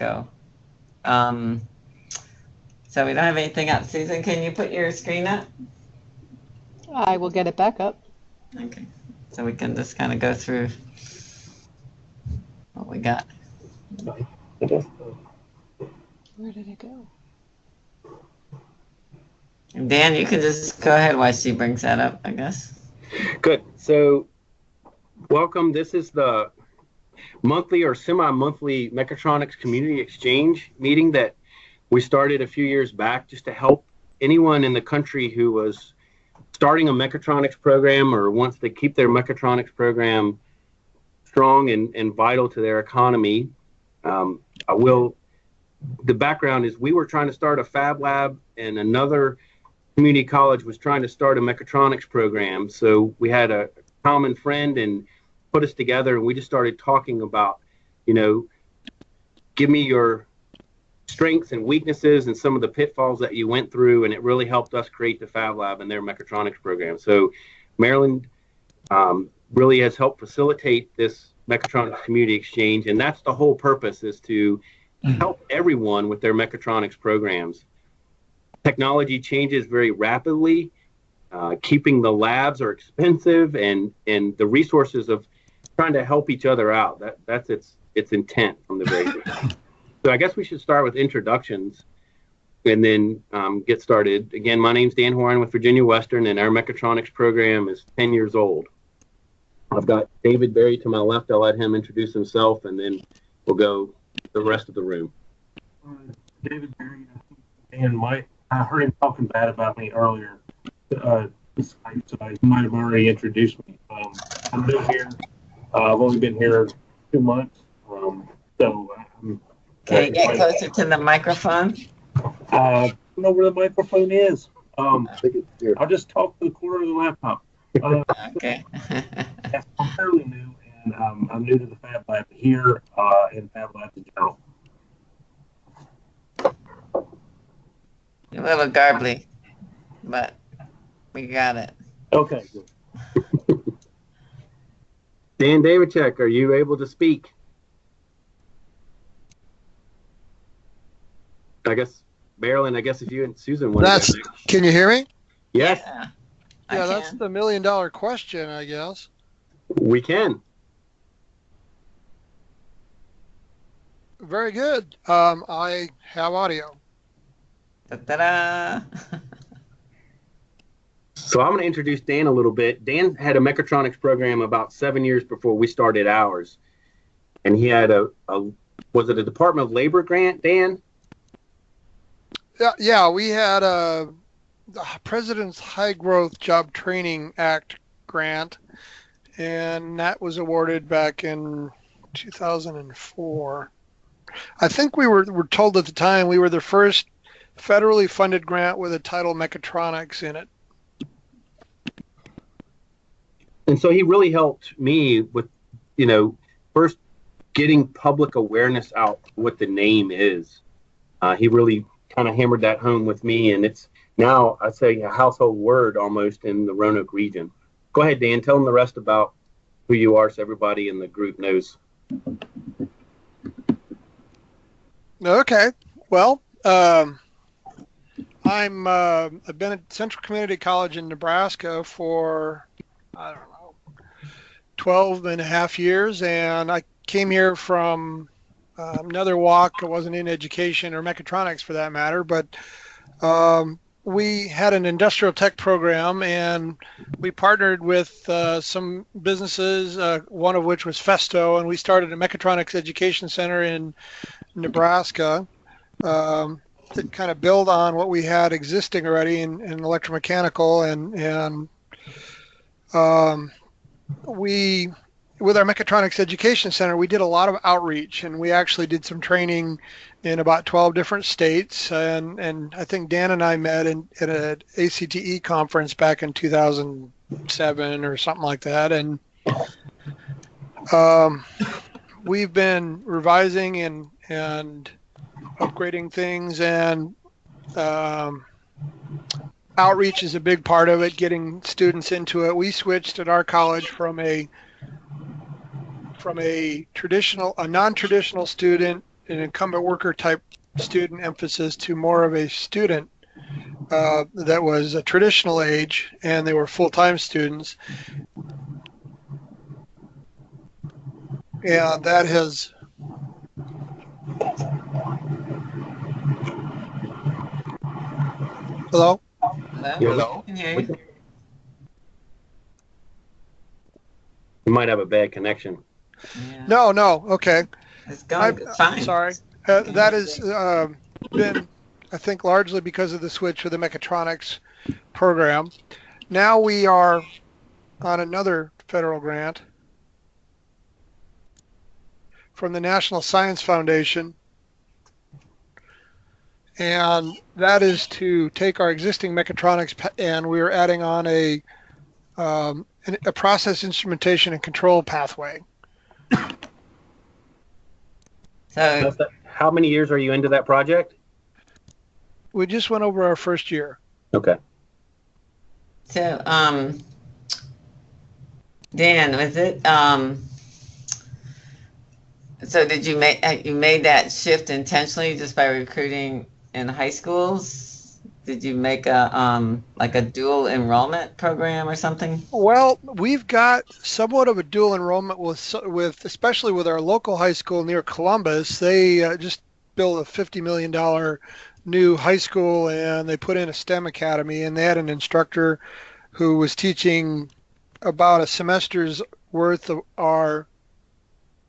go. So we don't have anything up. Susan, can you put your screen up? I will get it back up. Okay. So we can just kind of go through what we got. Where did it go? Dan, you can just go ahead while she brings that up, I guess. Good. So welcome. This is the monthly or semi-monthly Mechatronics Community Exchange meeting that we started a few years back just to help anyone in the country who was starting a mechatronics program or wants to keep their mechatronics program strong and vital to their economy. The background is we were trying to start a fab lab and another community college was trying to start a mechatronics program. So we had a common friend and put us together, and we just started talking about, give me your strengths and weaknesses and some of the pitfalls that you went through, and it really helped us create the Fab Lab and their mechatronics program. So Marilyn really has helped facilitate this mechatronics community exchange, and that's the whole purpose, is to help everyone with their mechatronics programs. Technology changes very rapidly. Keeping the labs are expensive, and the resources of trying to help each other out, that's its intent from the very beginning. So I guess we should start with introductions and then get started. Again, my name's Dan Horine with Virginia Western, and our mechatronics program is 10 years old. I've got David Berry to my left. I'll let him introduce himself, and then we'll go the rest of the room. David Berry, and I heard him talking bad about me earlier. So you might have already introduced me. I'm new here. I've only been here 2 months. Can you get closer to the microphone? I don't know where the microphone is. I'll just talk to the corner of the laptop. Okay. I'm fairly new, and I'm new to the Fab Lab here and Fab Lab in general. A little garbly, but we got it. Okay, good. Dan Davidchik, are you able to speak? I guess, Marilyn, if you and Susan want to. Can you hear me? Yes. Yeah, that's the $1 million question, I guess. We can. Very good. I have audio. Ta-da! So I'm going to introduce Dan a little bit. Dan had a mechatronics program about 7 years before we started ours. And he had was it a Department of Labor grant, Dan? Yeah, we had the President's High Growth Job Training Act grant, and that was awarded back in 2004. I think we were told at the time we were the first federally funded grant with a title mechatronics in it. And so he really helped me with, first getting public awareness out what the name is. He really kind of hammered that home with me, and it's now, I'd say, a household word almost in the Roanoke region. Go ahead, Dan. Tell them the rest about who you are so everybody in the group knows. Okay. Well, I've been at Central Community College in Nebraska for, 12 and a half years, and I came here from another walk. I wasn't in education or mechatronics for that matter, but we had an industrial tech program, and we partnered with some businesses, one of which was Festo, and we started a mechatronics education center in Nebraska to kind of build on what we had existing already in electromechanical, and we, with our mechatronics education center, we did a lot of outreach, and we actually did some training in about 12 different states. And I think Dan and I met at an ACTE conference back in 2007 or something like that. And we've been revising and upgrading things, and outreach is a big part of it, getting students into it. We switched at our college from a non-traditional student incumbent worker type student emphasis to more of a student that was a traditional age, and they were full-time students. And that has Hello? Hello? Can hear you. You might have a bad connection. Yeah. No. Okay. It's going fine. Sorry. That has been, I think, largely because of the switch to the mechatronics program. Now we are on another federal grant from the National Science Foundation, and that is to take our existing mechatronics and we're adding on a process instrumentation and control pathway. So, How many years are you into that project? We just went over our first year. Okay. so Dan, was it, so did you made that shift intentionally just by recruiting in high schools? Did you make a like a dual enrollment program or something? Well, we've got somewhat of a dual enrollment with especially with our local high school near Columbus. They just built a $50 million new high school, and they put in a STEM academy, and they had an instructor who was teaching about a semester's worth of our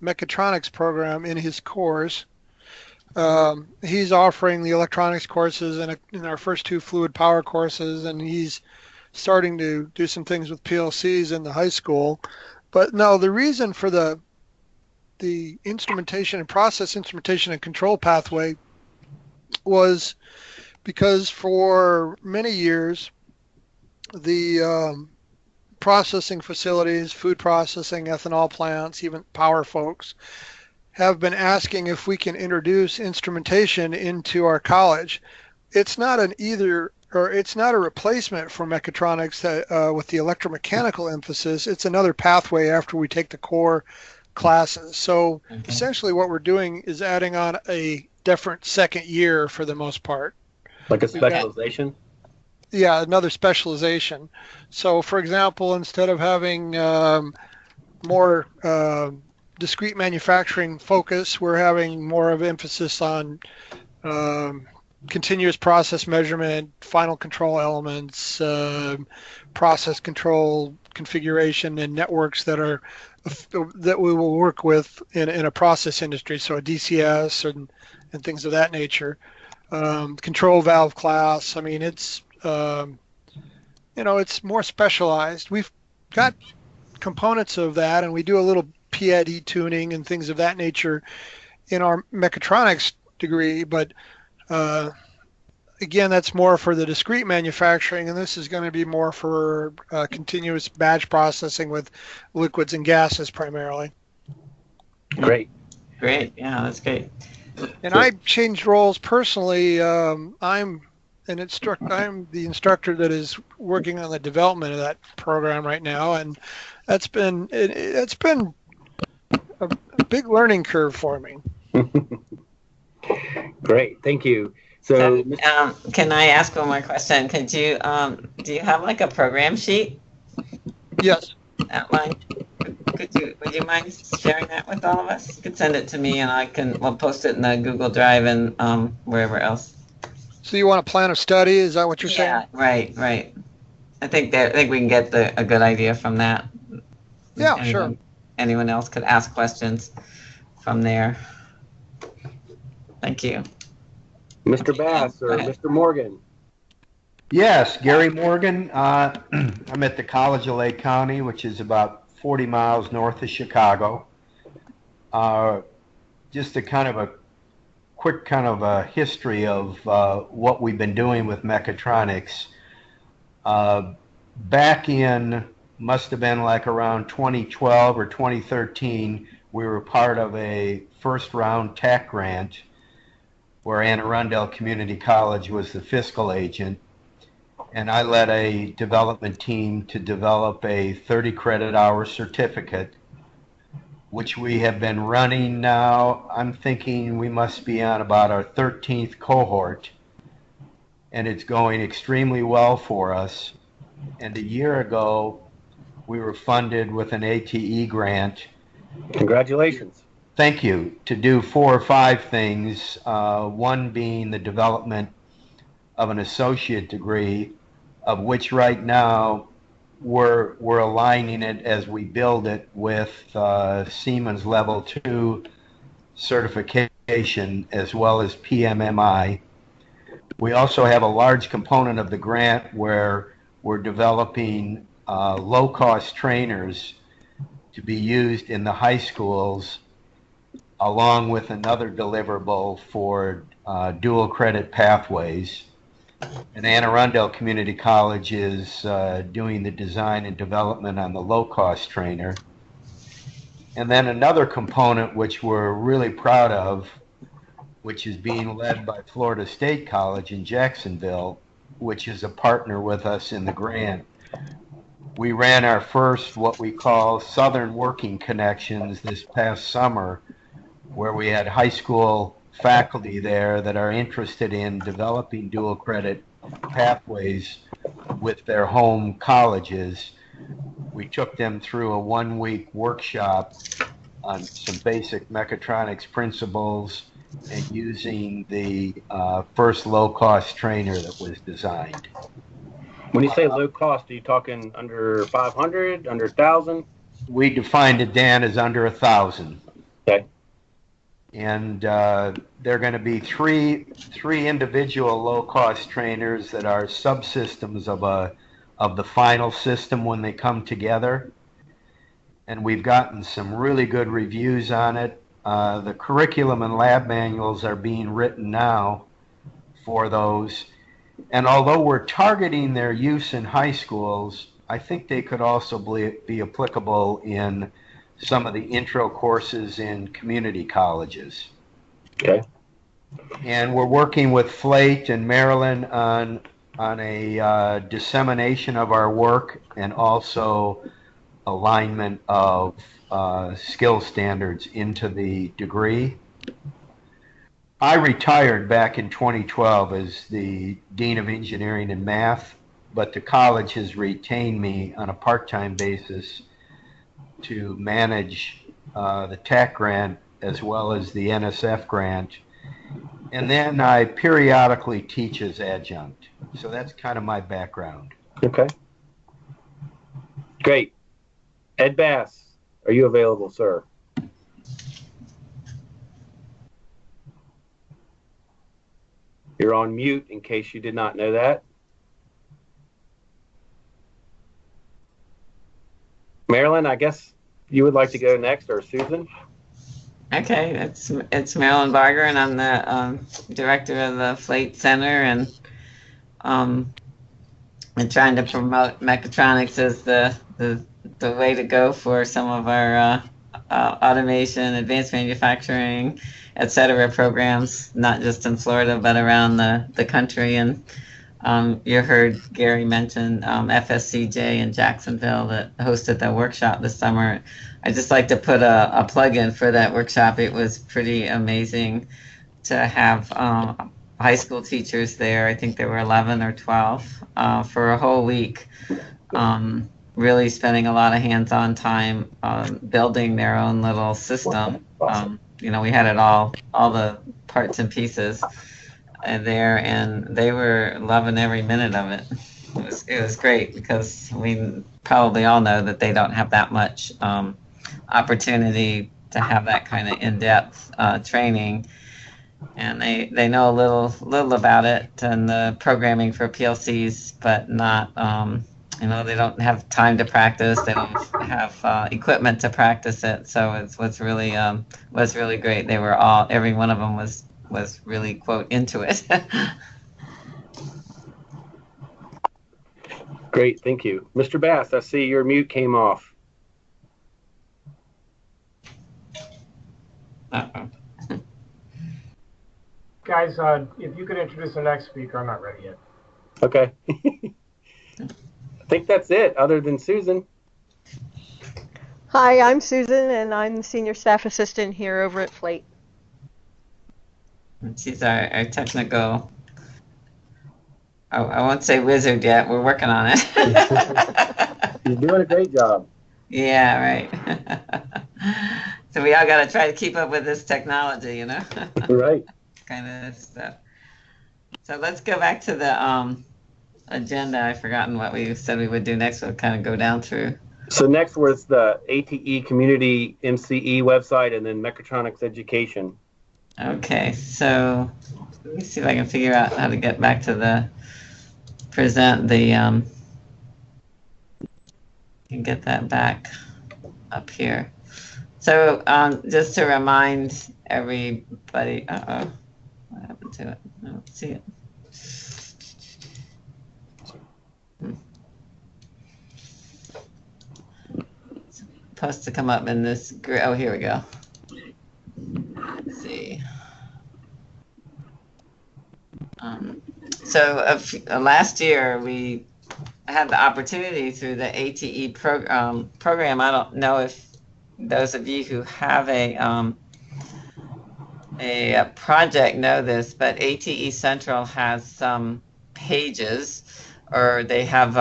mechatronics program in his course. He's offering the electronics courses in our first two fluid power courses, and he's starting to do some things with PLCs in the high school. But no, the reason for the instrumentation and process instrumentation and control pathway was because for many years the processing facilities, food processing, ethanol plants, even power folks have been asking if we can introduce instrumentation into our college. It's not it's not a replacement for mechatronics with the electromechanical emphasis. It's another pathway after we take the core classes. So essentially what we're doing is adding on a different second year for the most part. Like a specialization? Yeah, another specialization. So for example, instead of having more discrete manufacturing focus, we're having more of emphasis on continuous process measurement, final control elements, process control configuration, and networks that we will work with in a process industry, so a DCS and things of that nature. Control valve class. I mean, it's it's more specialized. We've got components of that, and we do a little PID tuning and things of that nature in our mechatronics degree, but again, that's more for the discrete manufacturing, and this is going to be more for continuous batch processing with liquids and gases primarily. Great. Yeah, that's great. And I changed roles personally. I'm the instructor that is working on the development of that program right now, and it's been a big learning curve for me. Great, thank you. So, can I ask one more question? Could you do you have like a program sheet Yes. outline? Would you mind sharing that with all of us? You could send it to me, and we'll post it in the Google Drive and wherever else. So you want a plan of study? Is that what you're saying? Right. I think we can get a good idea from that. Yeah, sure. Anyone else could ask questions from there. Thank you. Mr. Bass or Mr. Morgan. Yes, Gary Morgan. I'm at the College of Lake County, which is about 40 miles north of Chicago. Just a quick history of what we've been doing with mechatronics. Back in, must have been like around 2012 or 2013, we were part of a first round TAC grant where Anne Arundel Community College was the fiscal agent. And I led a development team to develop a 30 credit hour certificate which we have been running now. I'm thinking we must be on about our 13th cohort, and it's going extremely well for us. And a year ago, we were funded with an ATE grant. Congratulations. Thank you. To do 4 or 5 things, one being the development of an associate degree, of which right now we're aligning it as we build it with Siemens Level 2 certification as well as PMMI. We also have a large component of the grant where we're developing low-cost trainers to be used in the high schools, along with another deliverable for dual credit pathways. And Anne Arundel Community College is doing the design and development on the low-cost trainer. And then another component which we're really proud of, which is being led by Florida State College in Jacksonville, which is a partner with us in the grant. We ran our first, what we call Southern Working Connections, this past summer, where we had high school faculty there that are interested in developing dual credit pathways with their home colleges. We took them through a 1-week workshop on some basic mechatronics principles and using the first low-cost trainer that was designed. When you say low cost, are you talking under 500, under 1,000? We defined it, Dan, as under 1,000. Okay. And there are going to be three individual low-cost trainers that are subsystems of the final system when they come together. And we've gotten some really good reviews on it. The curriculum and lab manuals are being written now for those. And although we're targeting their use in high schools, I think they could also be applicable in some of the intro courses in community colleges. Okay. And we're working with Flate and Marilyn on a dissemination of our work and also alignment of skill standards into the degree. I retired back in 2012 as the Dean of Engineering and Math, but the college has retained me on a part-time basis to manage the TAC grant as well as the NSF grant. And then I periodically teach as adjunct. So that's kind of my background. Okay. Great. Ed Bass, are you available, sir? You're on mute in case you did not know that. Marilyn, I guess you would like to go next, or Susan? Okay, it's Marilyn Barger, and I'm the director of the Flate Center, and trying to promote mechatronics as the way to go for some of our automation, advanced manufacturing, etc. programs, not just in Florida but around the country. And you heard Gary mention FSCJ in Jacksonville that hosted the workshop this summer. I'd just like to put a plug in for that workshop. It was pretty amazing to have high school teachers there. I think there were 11 or 12 for a whole week, really spending a lot of hands-on time building their own little system. You know, we had it all the parts and pieces there, and they were loving every minute of it. It was great because we probably all know that they don't have that much opportunity to have that kind of in-depth training, and they know a little about it and the programming for PLCs, but not you know, they don't have time to practice. They don't have equipment to practice it. So it was really great. They were every one of them was really, quote, into it. Great, thank you. Mr. Bass, I see your mute came off. Uh-oh. Guys, if you could introduce the next speaker, I'm not ready yet. Okay. I think that's it, other than Susan. Hi, I'm Susan, and I'm the Senior Staff Assistant here over at Flate. She's our technical, I won't say wizard yet. We're working on it. You're doing a great job. Yeah, right. So we all got to try to keep up with this technology, you know? Right. Kind of stuff. So let's go back to the agenda. I've forgotten what we said we would do next. We'll kind of go down through. So next was the ATE Community MCE website and then Mechatronics Education. Okay, so let me see if I can figure out how to get back to the present the can get that back up here. So just to remind everybody, what happened to it? I don't see it. It's supposed to come up in this. Oh, here we go. Let's see. So last year we had the opportunity through the ATE program. I don't know if those of you who have a project know this, but ATE Central has some pages, or they have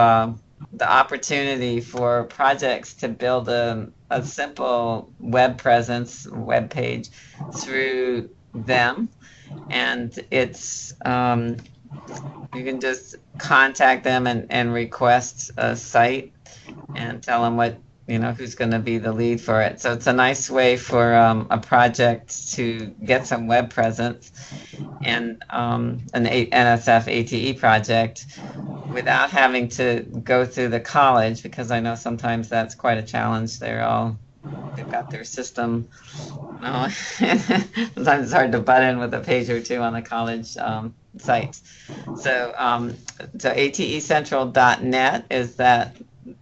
the opportunity for projects to build a simple web presence, web page through them. And it's, you can just contact them and request a site and tell them what, who's going to be the lead for it. So it's a nice way for a project to get some web presence and an NSF ATE project without having to go through the college, because I know sometimes that's quite a challenge. They've got their system. Sometimes it's hard to butt in with a page or two on the college sites. So atecentral.net is that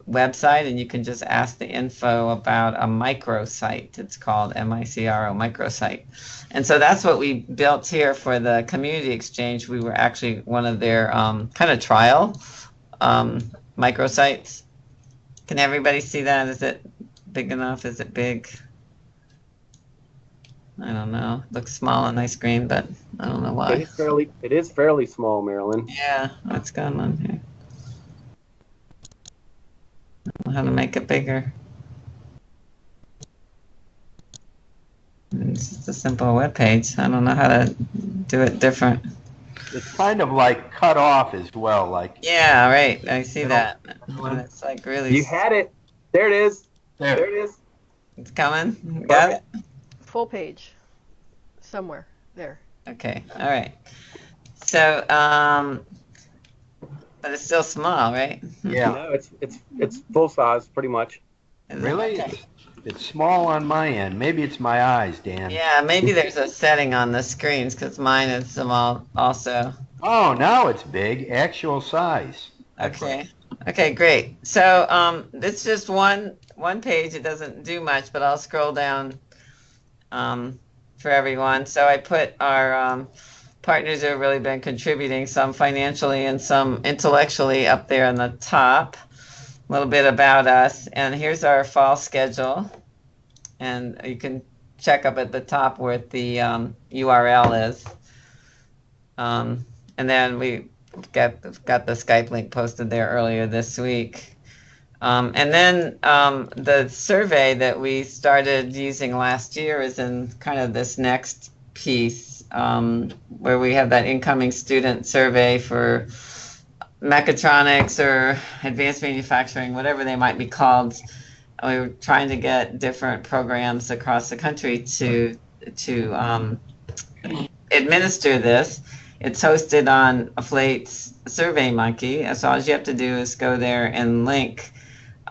website, and you can just ask the info about a microsite. It's called MICRO microsite. And so that's what we built here for the community exchange. We were actually one of their kind of trial microsites. Can everybody see that? Is it big enough? Is it big? I don't know. It looks small on my screen, but I don't know why. It is fairly small, Marilyn. Yeah, what's going on here? I don't know how to make it bigger. It's just a simple web page. I don't know how to do it different. It's kind of like cut off as well. Yeah, right. I see that. It's like really. You had it. There it is. There it is. It's coming. Got it? Full page. Somewhere. There. Okay. All right. So, but it's still small, right? Yeah. No, it's full size, pretty much. Really? Okay. It's small on my end. Maybe it's my eyes, Dan. Yeah, maybe there's a setting on the screens, because mine is small also. Oh, now it's big. Actual size. Okay. Okay, great. So it's just one page. It doesn't do much, but I'll scroll down for everyone. So I put our partners who have really been contributing, some financially and some intellectually, up there on the top. A little bit about us. And here's our fall schedule. And you can check up at the top where the URL is. And then we got the Skype link posted there earlier this week. And then the survey that we started using last year is in kind of this next piece, where we have that incoming student survey for mechatronics or advanced manufacturing, whatever they might be called. We were trying to get different programs across the country to administer this. It's hosted on Flate's SurveyMonkey. So all you have to do is go there and link,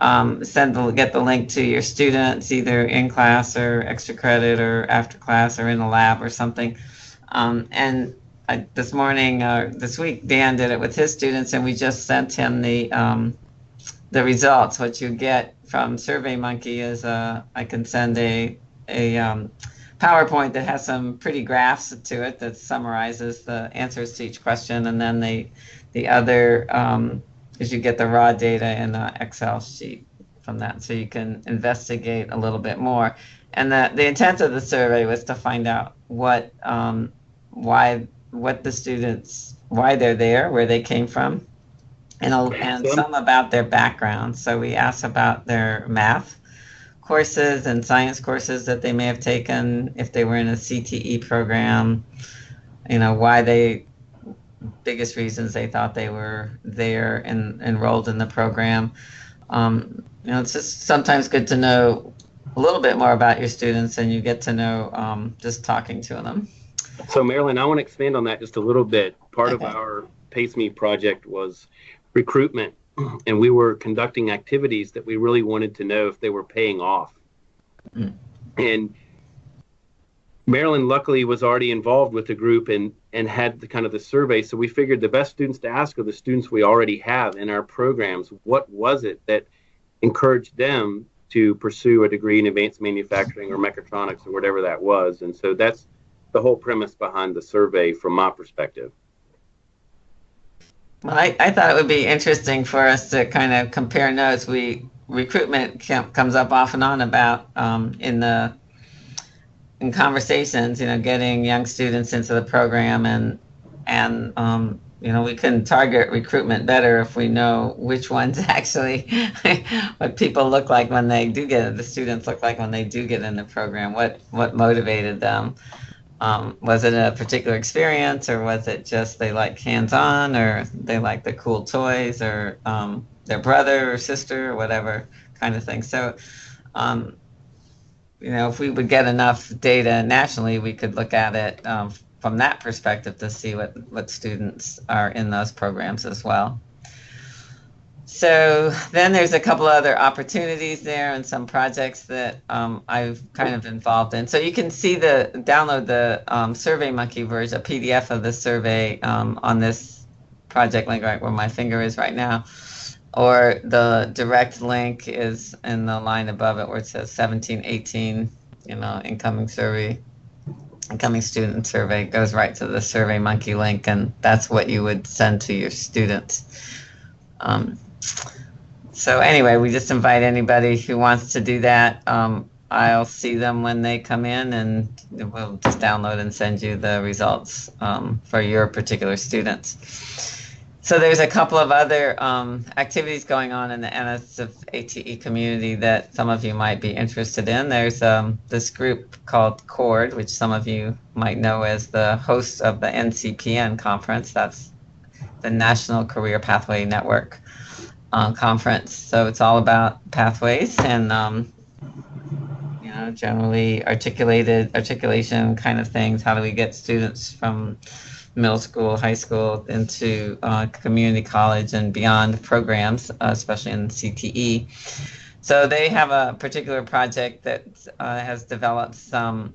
get the link to your students, either in class or extra credit or after class or in the lab or something. This week, Dan did it with his students, and we just sent him the results. What you get from SurveyMonkey is I can send a PowerPoint that has some pretty graphs to it that summarizes the answers to each question, and then the other is you get the raw data in an Excel sheet from that, so you can investigate a little bit more. And the intent of the survey was to find out what the students, why they're there, where they came from, and some about their background. So we asked about their math courses and science courses that they may have taken, if they were in a CTE program, biggest reasons they thought they were there and enrolled in the program. It's just sometimes good to know a little bit more about your students, and you get to know just talking to them. So Marilyn, I want to expand on that just a little bit. Part of our Pace Me project was recruitment, and we were conducting activities that we really wanted to know if they were paying off. And Marilyn luckily was already involved with the group and had the survey. So we figured the best students to ask are the students we already have in our programs. What was it that encouraged them to pursue a degree in advanced manufacturing or mechatronics or whatever that was? And so that's the whole premise behind the survey from my perspective. Well, I thought it would be interesting for us to kind of compare notes. Recruitment comes up off and on about in conversations, getting young students into the program, and we can target recruitment better if we know which ones actually what people look like when they do get it, the students look like when they do get in the program, what motivated them. Was it a particular experience, or was it just they like hands-on, or they like the cool toys, or their brother or sister or whatever kind of thing. So if we would get enough data nationally, we could look at it from that perspective to see what students are in those programs as well. So then there's a couple other opportunities there and some projects that I've kind of involved in. So you can download the SurveyMonkey version, a PDF of the survey on this project link right where my finger is right now. Or the direct link is in the line above it where it says 1718, incoming student survey. It goes right to the SurveyMonkey link, and that's what you would send to your students. So anyway, we just invite anybody who wants to do that. I'll see them when they come in, and we'll just download and send you the results for your particular students. So there's a couple of other activities going on in the NSF-ATE community that some of you might be interested in. There's this group called CORD, which some of you might know as the host of the NCPN conference. That's the National Career Pathway Network conference. So it's all about pathways and generally articulation kind of things. How do we get students from middle school, high school into community college and beyond programs, especially in CTE. So they have a particular project that has developed some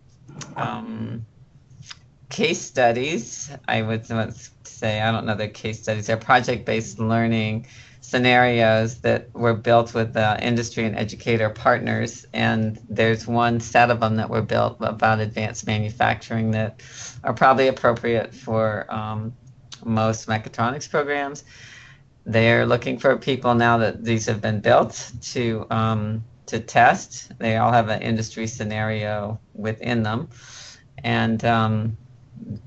case studies. I would say, I don't know, they're case studies. They're project-based learning scenarios that were built with industry and educator partners, and there's one set of them that were built about advanced manufacturing that are probably appropriate for most mechatronics programs. They're looking for people now that these have been built to test. They all have an industry scenario within them, and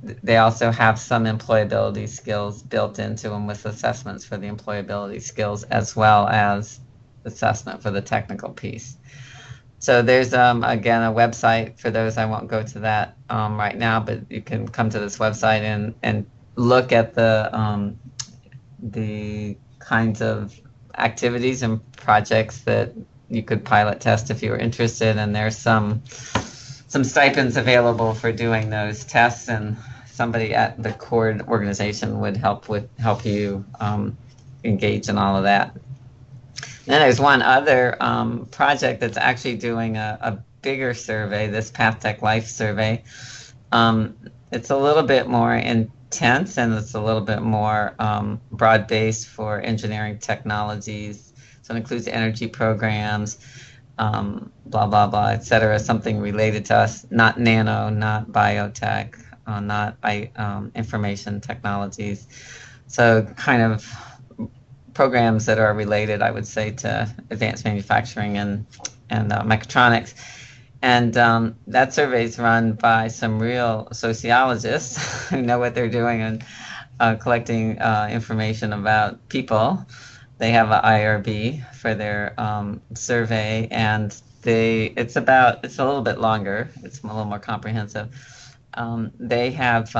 they also have some employability skills built into them with assessments for the employability skills as well as assessment for the technical piece. So there's, again, a website for those. I won't go to that right now, but you can come to this website and look at the kinds of activities and projects that you could pilot test if you were interested. And there's some stipends available for doing those tests, and somebody at the CORD organization would help you engage in all of that. Then there's one other project that's actually doing a bigger survey, this PathTech Life survey. It's a little bit more intense, and it's a little bit more broad-based for engineering technologies. So it includes energy programs, blah, blah, blah, et cetera, something related to us, not nano, not biotech, not information technologies. So kind of programs that are related, I would say, to advanced manufacturing and mechatronics. And that survey is run by some real sociologists who know what they're doing and collecting information about people. They have an IRB for their survey, and it's a little bit longer. It's a little more comprehensive. They have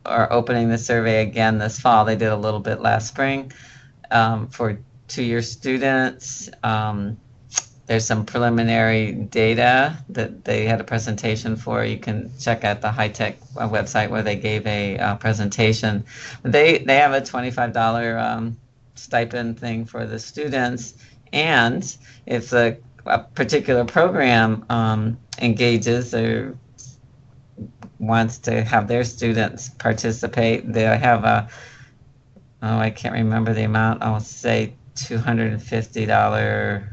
are opening the survey again this fall. They did a little bit last spring for 2-year students. There's some preliminary data that they had a presentation for. You can check out the high-tech website where they gave a presentation. They have a $25 stipend thing for the students, and if a particular program engages or wants to have their students participate, they have I can't remember the amount. I'll say $250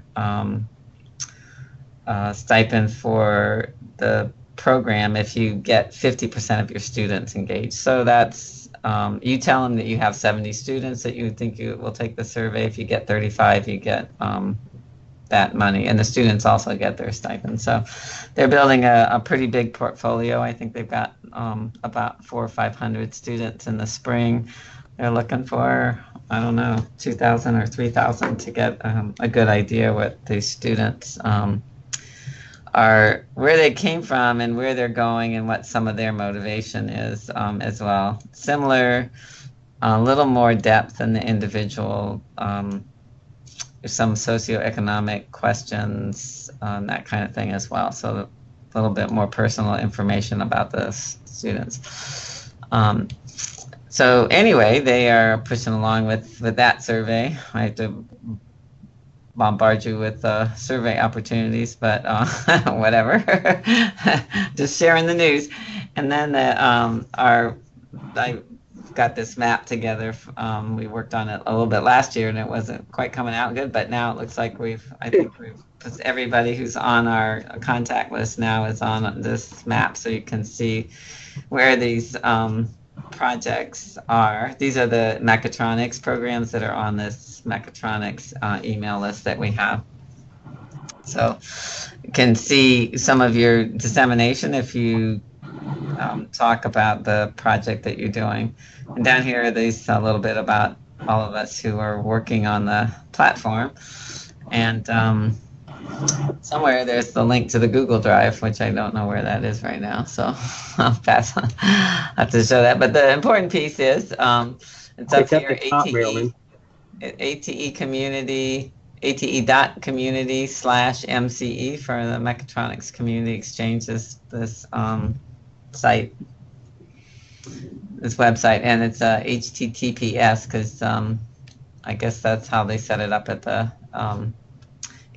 stipend for the program if you get 50% of your students engaged. So that's you tell them that you have 70 students that you think you will take the survey. If you get 35, you get that money, and the students also get their stipend. So they're building a pretty big portfolio. I think they've got about 400 or 500 students in the spring. They're looking for, I don't know, 2,000 or 3,000 to get a good idea what these students are, where they came from and where they're going and what some of their motivation is as well. Similar, a little more depth in the individual, some socioeconomic questions, that kind of thing as well. So a little bit more personal information about the students. So anyway, they are pushing along with that survey. I have to bombard you with survey opportunities, but whatever. Just sharing the news. And then I got this map together. We worked on it a little bit last year, and it wasn't quite coming out good. But now it looks like I think everybody who's on our contact list now is on this map, so you can see where these projects are. These are the mechatronics programs that are on this mechatronics email list that we have. So you can see some of your dissemination if you talk about the project that you're doing. And down here are these a little bit about all of us who are working on the platform. And somewhere there's the link to the Google Drive, which I don't know where that is right now, so I'll pass on. I have to show that. But the important piece is it's up here, ATE, ATE community, ate.community/MCE for the Mechatronics Community Exchange, this site, this website, and it's HTTPS because I guess that's how they set it up at the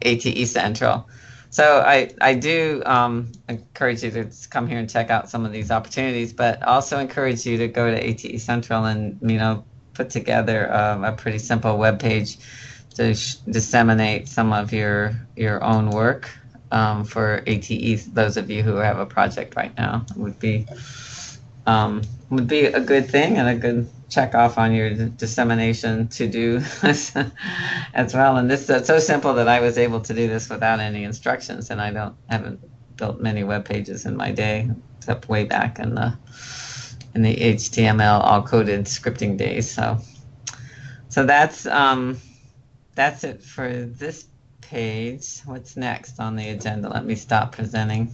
ATE Central. So I do encourage you to come here and check out some of these opportunities, but also encourage you to go to ATE Central and put together a pretty simple web page to disseminate some of your own work for ATEs. Those of you who have a project right now would be a good thing and a good check off on your dissemination to do as well. And this is so simple that I was able to do this without any instructions, and I haven't built many web pages in my day, except way back in the HTML all coded scripting days. So that's it for this page. What's next on the agenda? Let me stop presenting.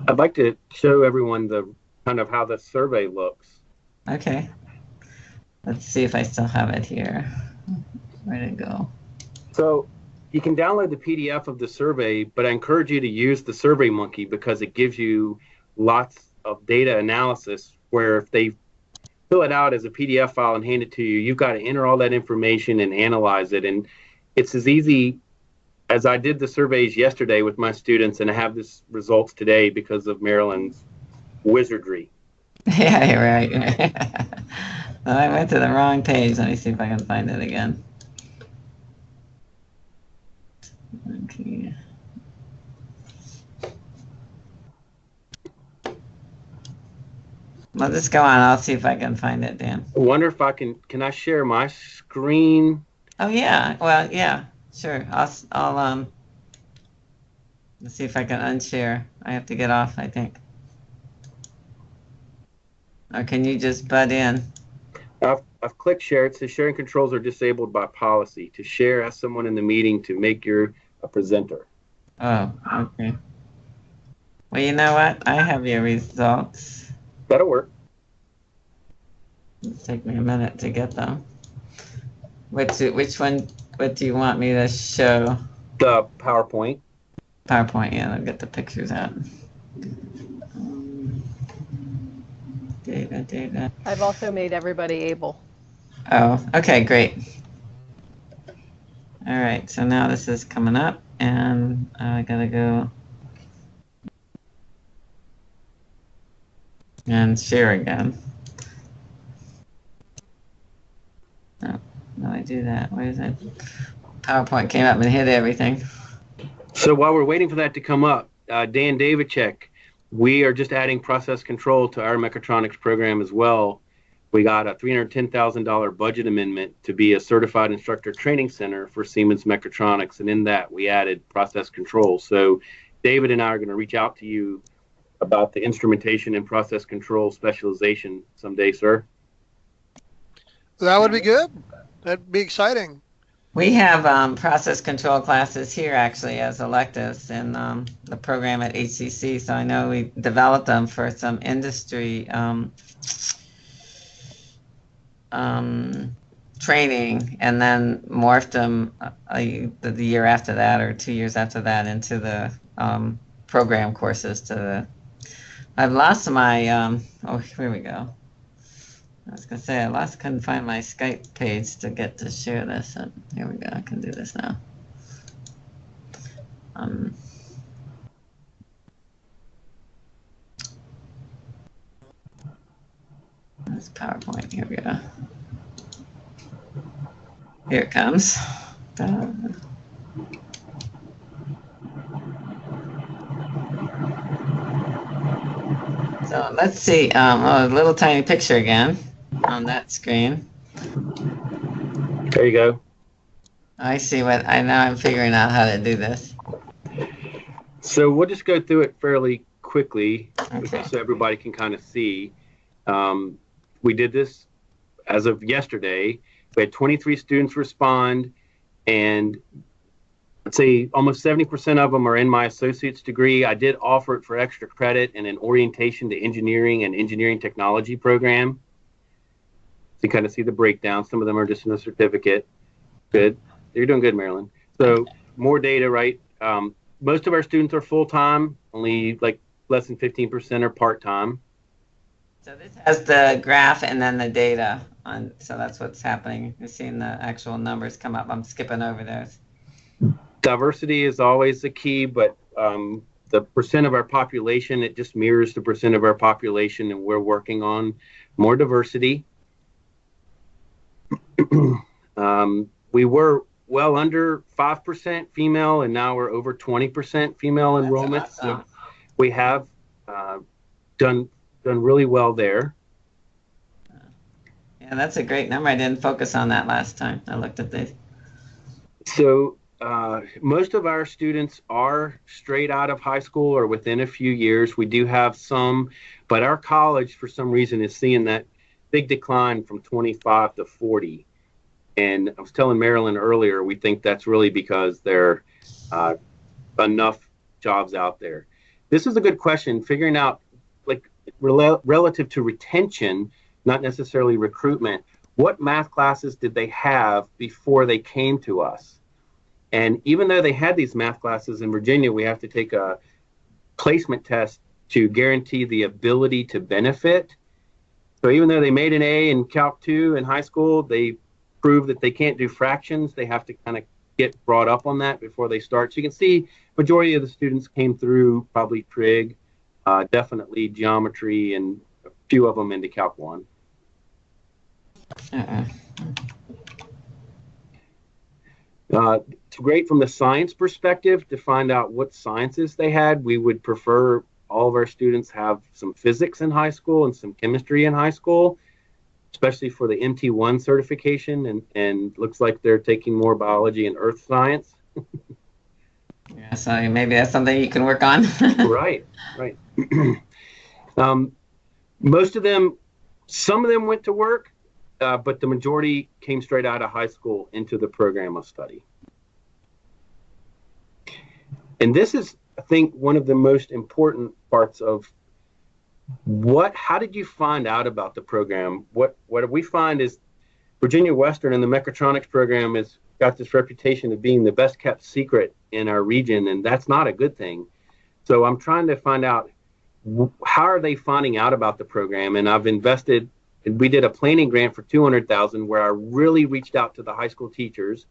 I'd like to show everyone the kind of how the survey looks. Okay. Let's see if I still have it here. Where'd it go? So you can download the PDF of the survey, but I encourage you to use the SurveyMonkey because it gives you lots of data analysis where if they fill it out as a PDF file and hand it to you, you've got to enter all that information and analyze it. And it's as easy as I did the surveys yesterday with my students, and I have this results today because of Marilyn's wizardry. Yeah, you're right. Well, I went to the wrong page. Let me see if I can find it again. Okay. Well, just go on. I'll see if I can find it, Dan. I wonder if I can I share my screen? Oh yeah. Well, yeah. Sure. I'll let's see if I can unshare. I have to get off, I think. Or can you just butt in? I've clicked share. It says sharing controls are disabled by policy. To share, ask someone in the meeting to make you a presenter. Oh, okay. Well, you know what? I have your results. That'll work. It'll take me a minute to get them. Which one? What do you want me to show? The PowerPoint. PowerPoint. Yeah, I'll get the pictures out. Data. I've also made everybody able. Oh, okay, great. All right, so now this is coming up, and I gotta go and share again. No, I do that. Where is it? PowerPoint came up and hit everything. So while we're waiting for that to come up, Dan Davidchik, we are just adding process control to our mechatronics program as well. We got a $310,000 budget amendment to be a certified instructor training center for Siemens Mechatronics, and in that we added process control. So David and I are going to reach out to you about the instrumentation and process control specialization someday, sir. That would be good. That'd be exciting. We have process control classes here actually as electives in the program at HCC. So I know we developed them for some industry training, and then morphed them the year after that or 2 years after that into the program courses. I've lost my oh, here we go. I was gonna say couldn't find my Skype page to get to share this. And here we go. I can do this now. This PowerPoint. Here we go. Here it comes. So let's see. A little tiny picture again on that screen. There you go. I see what I now. I'm figuring out how to do this. So we'll just go through it fairly quickly, Okay. so everybody can kind of see. We did this as of yesterday. We had 23 students respond, and I'd say almost 70% of them are in my associate's degree. I did offer it for extra credit in an orientation to engineering and engineering technology program. So you kind of see the breakdown. Some of them are just in a certificate. Good. You're doing good, Marilyn. So more data, right? Most of our students are full-time, only like less than 15% are part-time. So this has the graph and then the data on. So that's what's happening. You're seeing the actual numbers come up. I'm skipping over those. Diversity is always the key, but the percent of our population, it just mirrors the percent of our population, and we're working on more diversity. We were well under 5% female, and now we're over 20% female enrollment. Awesome. So we have done really well there. Yeah, that's a great number. I didn't focus on that last time. I looked at these. So most of our students are straight out of high school or within a few years. We do have some, but our college, for some reason, is seeing that big decline from 25 to 40. And I was telling Marilyn earlier, we think that's really because there are enough jobs out there. This is a good question, figuring out, like, relative to retention, not necessarily recruitment, what math classes did they have before they came to us? And even though they had these math classes in Virginia, we have to take a placement test to guarantee the ability to benefit. So even though they made an A in Calc 2 in high school, they prove that they can't do fractions. They have to kind of get brought up on that before they start. So you can see majority of the students came through probably trig, definitely geometry, and a few of them into Calc 1. It's great from the science perspective to find out what sciences they had. We would prefer all of our students have some physics in high school and some chemistry in high school, especially for the MT1 certification, and looks like they're taking more biology and earth science. Yeah, so maybe that's something you can work on. Right. Most of them, some of them went to work, but the majority came straight out of high school into the program of study. And this is, I think, one of the most important parts of how did you find out about the program? What we find is Virginia Western and the mechatronics program has got this reputation of being the best kept secret in our region, and that's not a good thing. So I'm trying to find out, how are they finding out about the program? And I've invested, and we did a planning grant for $200,000 where I really reached out to the high school teachers.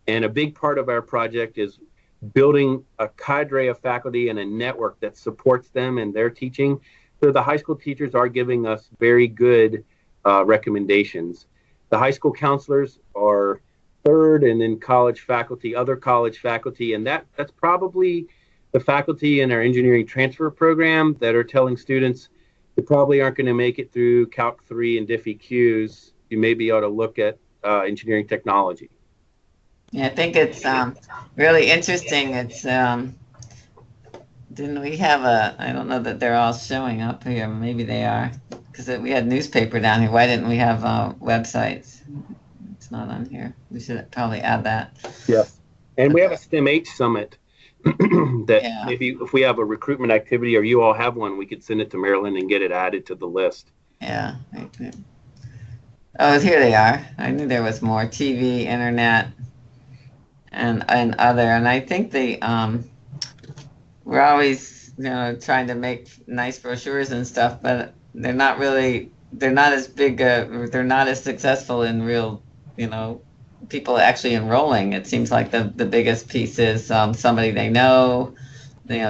And a big part of our project is building a cadre of faculty and a network that supports them in their teaching. So the high school teachers are giving us very good recommendations. The high school counselors are third, and then college faculty, other college faculty, and that's probably the faculty in our engineering transfer program that are telling students you probably aren't going to make it through Calc 3 and DiffEQs. You maybe ought to look at engineering technology. Yeah, I think it's really interesting. It's didn't we have I don't know that they're all showing up here. Maybe they are, because we had newspaper down here. Why didn't we have websites? It's not on here. We should probably add that. Yes. And we have a STEM H summit that maybe if we have a recruitment activity or you all have one, we could send it to Marilyn and get it added to the list. Yeah. Oh, here they are. I knew there was more. TV, internet, and other. And I think we're always, trying to make nice brochures and stuff, but they're not as big, they're not as successful in real, people actually enrolling. It seems like the biggest piece is somebody they know,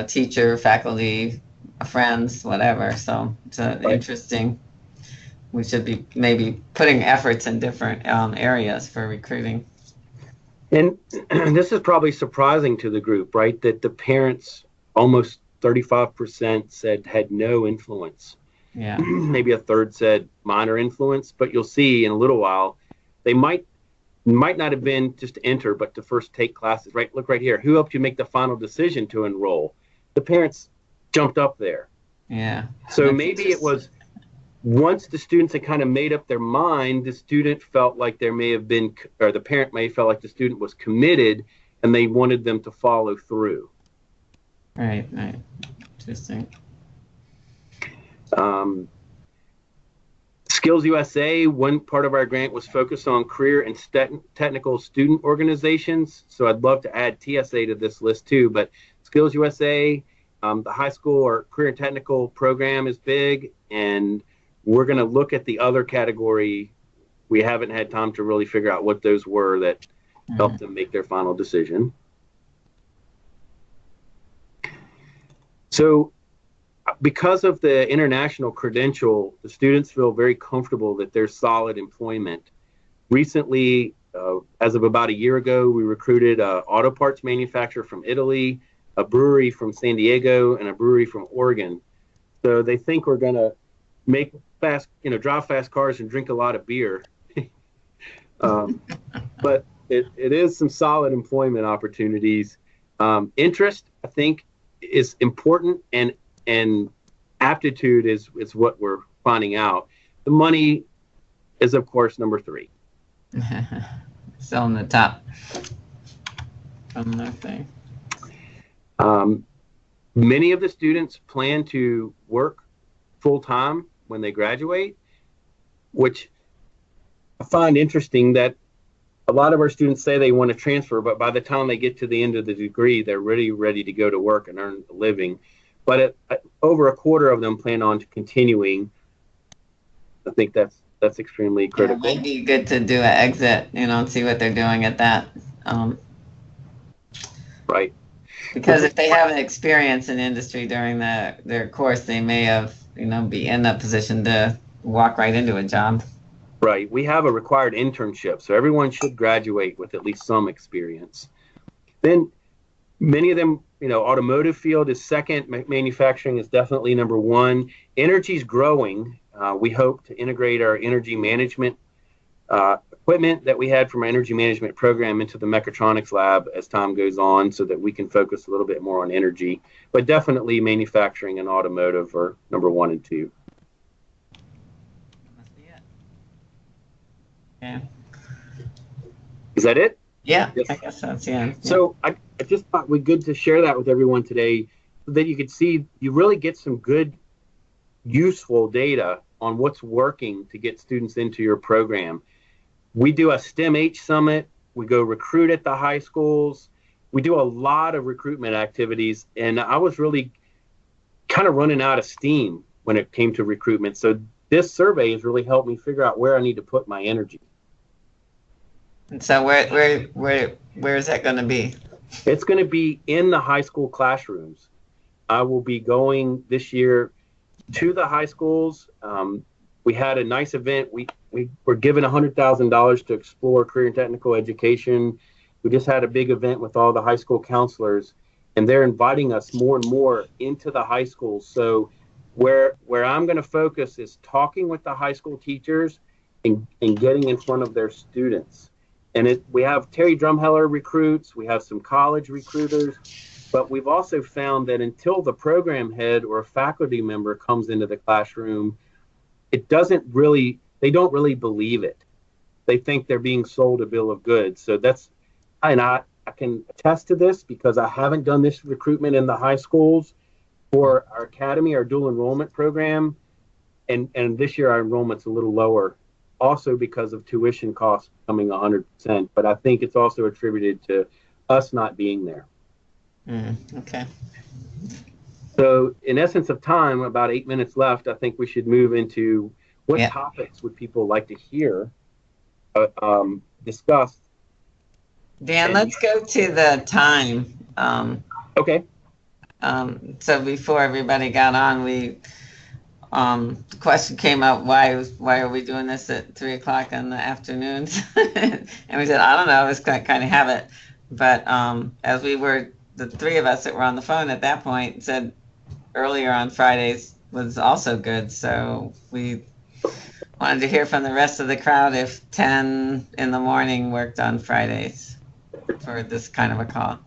teacher, faculty, friends, whatever. So it's interesting. We should be maybe putting efforts in different areas for recruiting. And this is probably surprising to the group, right? That the parents, almost 35% said had no influence. Yeah. Maybe a third said minor influence, but you'll see in a little while, they might not have been just to enter, but to first take classes, right? Look right here. Who helped you make the final decision to enroll? The parents jumped up there. Yeah. So maybe it was once the students had kind of made up their mind, the student felt like there may have been, or the parent may have felt like the student was committed and they wanted them to follow through. Right. Interesting. Skills USA, one part of our grant was focused on career and technical student organizations. So I'd love to add TSA to this list too, but Skills USA, the high school or career and technical program is big, and we're going to look at the other category. We haven't had time to really figure out what those were that helped them make their final decision. So because of the international credential, the students feel very comfortable that there's solid employment. Recently, as of about a year ago, we recruited an auto parts manufacturer from Italy, a brewery from San Diego, and a brewery from Oregon. So they think we're going to make drive fast cars and drink a lot of beer. But it is some solid employment opportunities. Interest, I think, is important, and aptitude is what we're finding out. The money is, of course, number 3. Still on the top. Another thing. Many of the students plan to work full-time when they graduate, which I find interesting that a lot of our students say they want to transfer, but by the time they get to the end of the degree, they're really ready to go to work and earn a living. But over a quarter of them plan on continuing. I think that's extremely critical. Yeah, it might be good to do an exit, and see what they're doing at that. Right. Because if they have an experience in industry during their course, they may have, be in a position to walk right into a job. Right. We have a required internship, so everyone should graduate with at least some experience. Then Many of them, automotive field is second. Manufacturing is definitely number one. Energy is growing. We hope to integrate our energy management equipment that we had from our energy management program into the mechatronics lab as time goes on, so that we can focus a little bit more on energy. But definitely manufacturing and automotive are number 1 and 2. Must be it. Yeah. Is that it? Yeah, Yes. I guess that's the end. Yeah. So I just thought we'd good to share that with everyone today, so that you could see, you really get some good, useful data on what's working to get students into your program. We do a STEM H summit. We go recruit at the high schools. We do a lot of recruitment activities, and I was really kind of running out of steam when it came to recruitment. So this survey has really helped me figure out where I need to put my energy. And so where is that going to be? It's going to be in the high school classrooms. I will be going this year to the high schools. We had a nice event. We were given $100,000 to explore career and technical education. We just had a big event with all the high school counselors, and they're inviting us more and more into the high schools. So where I'm going to focus is talking with the high school teachers and getting in front of their students. And we have Terry Drumheller recruits, we have some college recruiters, but we've also found that until the program head or a faculty member comes into the classroom, they don't really believe it. They think they're being sold a bill of goods. So I can attest to this because I haven't done this recruitment in the high schools for our academy, our dual enrollment program. And this year our enrollment's a little lower, also because of tuition costs coming 100%. But I think it's also attributed to us not being there. Okay. So in essence of time, about 8 minutes left, I think we should move into what topics would people like to hear discussed. Dan, let's go to the time. Okay. So before everybody got on, the question came up, why are we doing this at 3 o'clock in the afternoons? And we said, I don't know, it's kind of habit. But as the three of us that were on the phone at that point said earlier on Fridays was also good. So we wanted to hear from the rest of the crowd if 10 in the morning worked on Fridays for this kind of a call.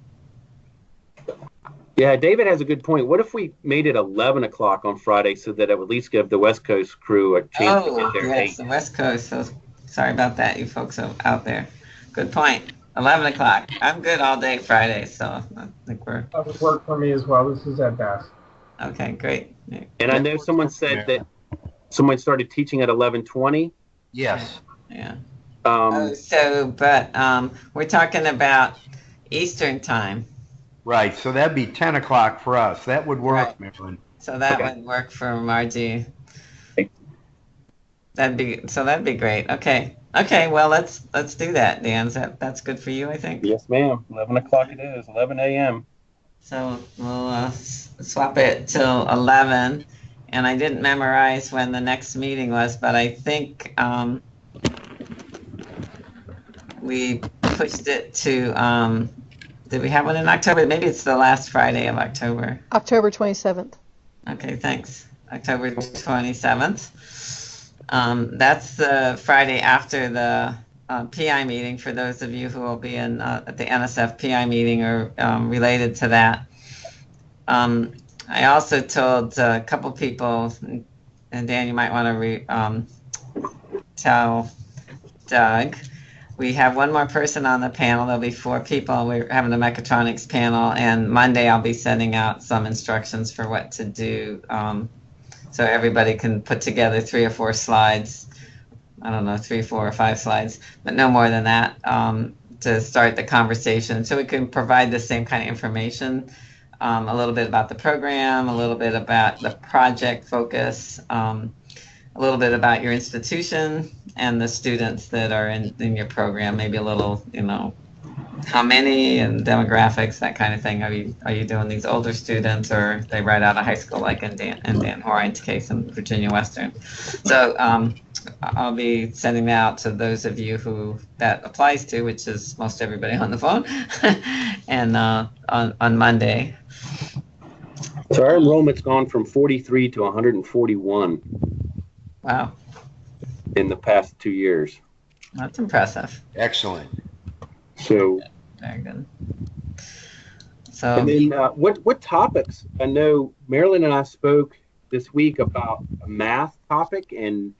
Yeah, David has a good point. What if we made it 11 o'clock on Friday so that it would at least give the West Coast crew a chance to get there? Yes, the West Coast. So sorry about that, you folks out there. Good point. 11 o'clock. I'm good all day Friday, so I think That would work for me as well. This is at best. Okay, great. And I know someone said that someone started teaching at 11:20. Yes. Yeah. Um, We're talking about Eastern time. Right. So that'd be 10 o'clock for us. That would work, Right. Marilyn. So that would work for Margie. That'd be great. Okay. Well, let's do that, Dan. That's good for you, I think. Yes, ma'am. 11 o'clock it is. 11 a.m. So we'll swap it till 11. And I didn't memorize when the next meeting was, but I think we pushed it to. Did we have one in October? Maybe it's the last Friday of October. October 27th. Okay, thanks. October 27th. That's the Friday after the PI meeting, for those of you who will be in at the NSF PI meeting or related to that. I also told a couple people, and Dan, you might want to tell Doug, we have one more person on the panel. There'll be 4 people. We're having a mechatronics panel, and Monday I'll be sending out some instructions for what to do, so everybody can put together 3 or 4 slides. I don't know, 3, 4, or 5 slides, but no more than that, to start the conversation. So we can provide the same kind of information, a little bit about the program, a little bit about the project focus, a little bit about your institution and the students that are in your program, maybe a little, how many and demographics, that kind of thing. Are you doing these older students, or they right out of high school, like in Dan Horine's case in Virginia Western? So I'll be sending that out to those of you who that applies to, which is most everybody on the phone, and on Monday. So our enrollment's gone from 43 to 141 Wow, in the past 2 years. that's impressive. Excellent. So, Very good. So, and then what topics? I know Marilyn and I spoke this week about a math topic and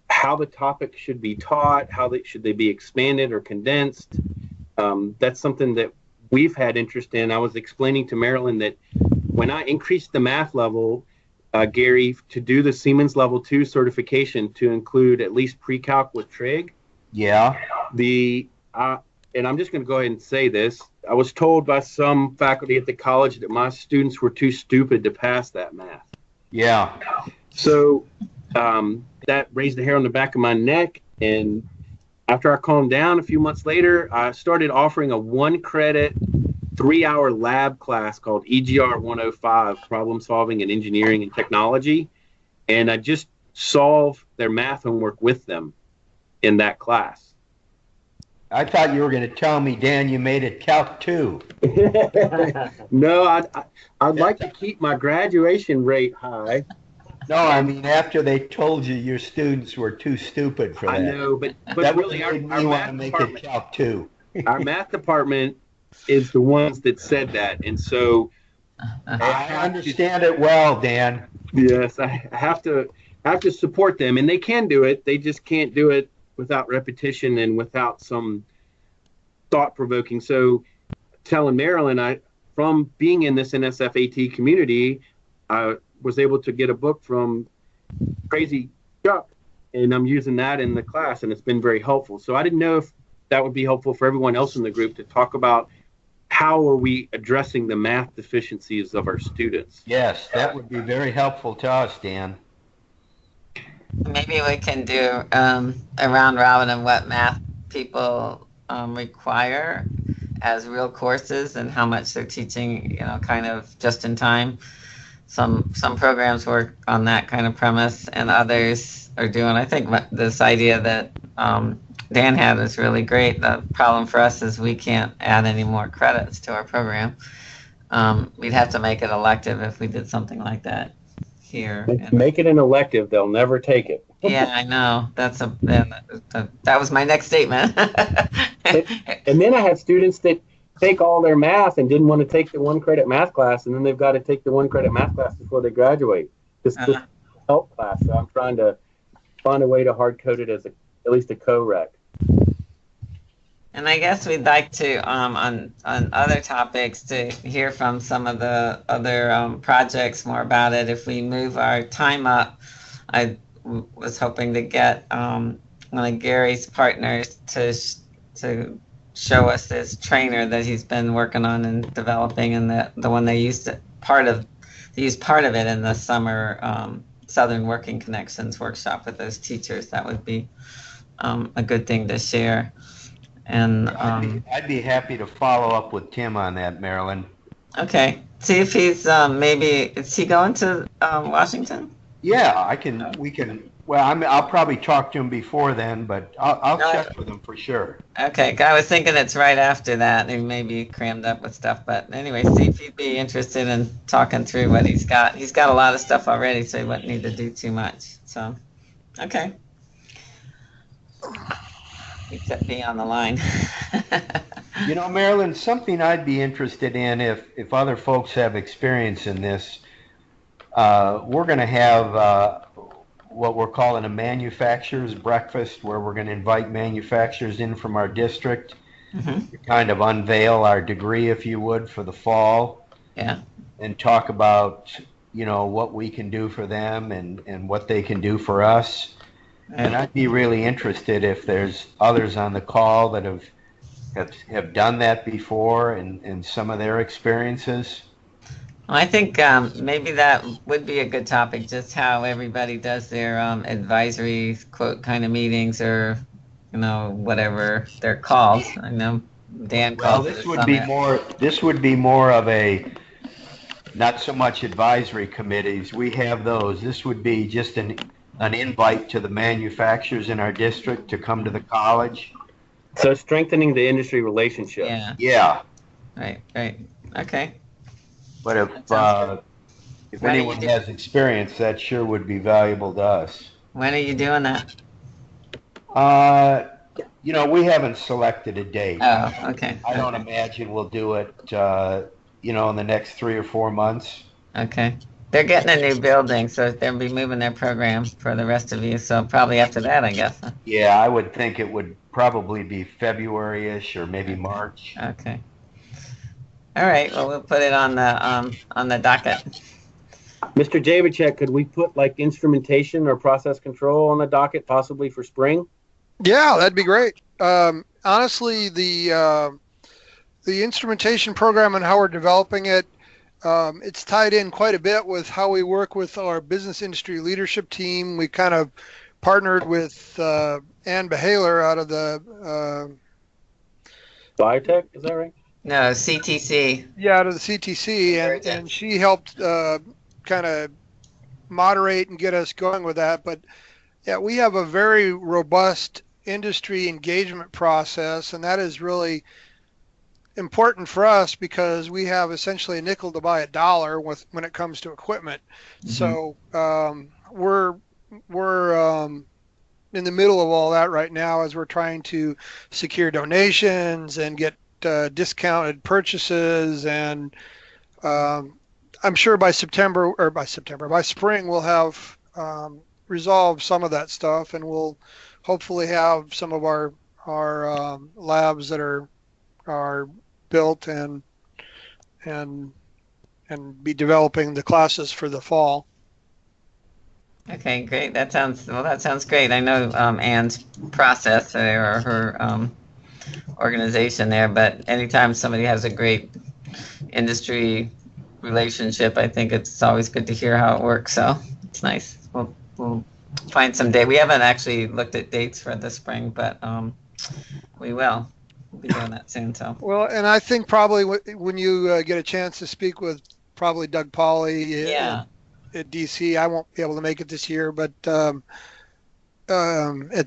how the topic should be taught, should they be expanded or condensed. That's something that we've had interest in. I was explaining to Marilyn that when I increased the math level, Gary, to do the Siemens Level 2 certification to include at least pre-calc with trig. Yeah. And I'm just going to go ahead and say this. I was told by some faculty at the college that my students were too stupid to pass that math. Yeah. So that raised the hair on the back of my neck. And after I calmed down a few months later, I started offering a 1-credit, 3-hour lab class called EGR 105, Problem Solving in Engineering and Technology. And I just solve their math homework with them in that class. I thought you were going to tell me, Dan, you made it Calc 2. No, I'd like to keep my graduation rate high. No, I mean after they told you your students were too stupid for that. I know, but that really made our me want math to make department, it Calc 2. our math department is the ones that said that, and so I understand it well, Dan. yes, I have to support them, and they can do it. They just can't do it without repetition and without some thought-provoking. So telling Marilyn, from being in this NSF AT community, I was able to get a book from Crazy Chuck, and I'm using that in the class, and it's been very helpful. So I didn't know if that would be helpful for everyone else in the group to talk about how are we addressing the math deficiencies of our students. Yes, that would be very helpful to us, Dan. maybe we can do a round robin of what math people require as real courses and how much they're teaching, kind of just in time. Some programs work on that kind of premise, and others are doing. I think this idea that Dan had is really great. The problem for us is we can't add any more credits to our program. We'd have to make it elective if we did something like that here. Make it an elective; they'll never take it. Yeah, I know. That was my next statement. And then I had students that take all their math and didn't want to take the 1-credit math class, and then they've got to take the 1-credit math class before they graduate. This help class. So I'm trying to find a way to hard code it as at least a co-rec. And I guess we'd like to, on other topics, to hear from some of the other projects more about it. If we move our time up, I was hoping to get one of Gary's partners to show us this trainer that he's been working on and developing, and the one they used part of it in the summer Southern Working Connections workshop with those teachers. That would be a good thing to share. And I'd be happy to follow up with Tim on that, Marilyn. Okay, see if he's is he going to Washington? Yeah, we can. Well, I'll probably talk to him before then, but I'll check with him for sure. Okay, I was thinking it's right after that. He may be crammed up with stuff, but anyway, see if he'd be interested in talking through what he's got. He's got a lot of stuff already, so he wouldn't need to do too much. So, okay. Except be on the line. Marilyn, something I'd be interested in if other folks have experience in this, we're going to have what we're calling a manufacturer's breakfast, where we're going to invite manufacturers in from our district to kind of unveil our degree, if you would, for the fall. Yeah. And talk about, what we can do for them and what they can do for us. And I'd be really interested if there's others on the call that have done that before and some of their experiences. Well, I think maybe that would be a good topic, just how everybody does their advisory quote kind of meetings, or whatever they're called. I know Dan Well, calls it this a would be summit. more. This would be more of a, not so much advisory committees. We have those. This would be just an invite to the manufacturers in our district to come to the college. So strengthening the industry relationship. Yeah. Yeah, Right. Okay. but That sounds if When are you anyone do- has experience, that sure would be valuable to us. When are you doing that? We haven't selected a date. Oh, okay. I don't imagine we'll do it, in the next 3 or 4 months. Okay. They're getting a new building, so they'll be moving their program for the rest of you. So probably after that, I guess. Yeah, I would think it would probably be February-ish or maybe March. Okay. All right. Well, we'll put it on the docket. Mr. Davidchik, could we put like instrumentation or process control on the docket, possibly for spring? Yeah, that'd be great. Honestly, the instrumentation program and how we're developing it, it's tied in quite a bit with how we work with our business industry leadership team. We kind of partnered with Ann Behaler out of the Biotech, is that right? No, CTC. out of the CTC, and she helped kind of moderate and get us going with that. But yeah, we have a very robust industry engagement process, and that is really important for us because we have essentially a nickel to buy a dollar when it comes to equipment. Mhm. So we're in the middle of all that right now as we're trying to secure donations and get discounted purchases, and I'm sure by spring we'll have resolved some of that stuff, and we'll hopefully have some of our labs that are built and be developing the classes for the fall. Okay, great. That sounds great. I know Ann's process there, or her organization there, but anytime somebody has a great industry relationship, I think it's always good to hear how it works. So it's nice. We'll find some day. We haven't actually looked at dates for the spring, but we will. We'll be doing that soon. So Well, and I think probably when you get a chance to speak with probably Doug Pauly at DC, I won't be able to make it this year, but at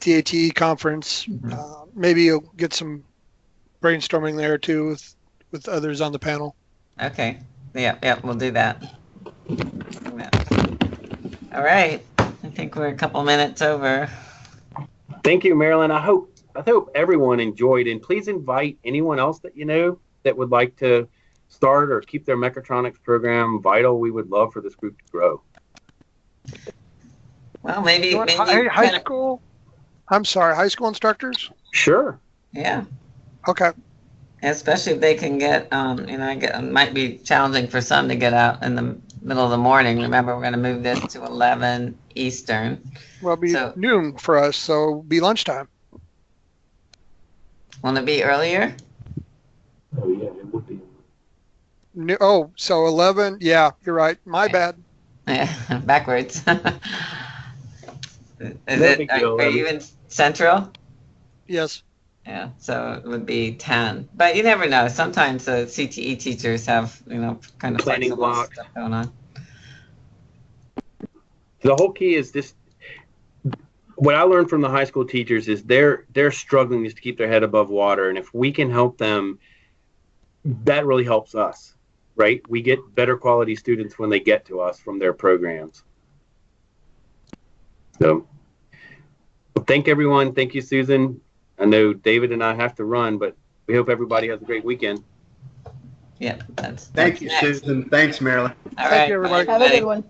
the ATE conference, maybe you'll get some brainstorming there too with others on the panel. Okay. Yeah, we'll do that. All right. I think we're a couple minutes over. Thank you, Marilyn. I hope everyone enjoyed, and please invite anyone else that you know that would like to start or keep their mechatronics program vital. We would love for this group to grow. Well, maybe high school. I'm sorry, high school instructors. Sure. Yeah. Okay. Especially if they can get, it might be challenging for some to get out in the middle of the morning. Remember, we're going to move this to 11 Eastern. Well, it'll be noon for us, so it'll be lunchtime. Want to be earlier? Oh, yeah, it would be. So 11. Yeah, you're right. My bad. Yeah, backwards. big deal, are you in Central? Yes. Yeah, so it would be 10. But you never know. Sometimes the CTE teachers have, kind of Planning flexible block stuff going on. The whole key is this. What I learned from the high school teachers is they're struggling just to keep their head above water, and if we can help them, that really helps us, right? We get better quality students when they get to us from their programs. So, well, thank everyone. Thank you, Susan. I know David and I have to run, but we hope everybody has a great weekend. Yeah, Thank you, next. Susan. Thanks, Marilyn. All Thank you, everybody. Have a good one.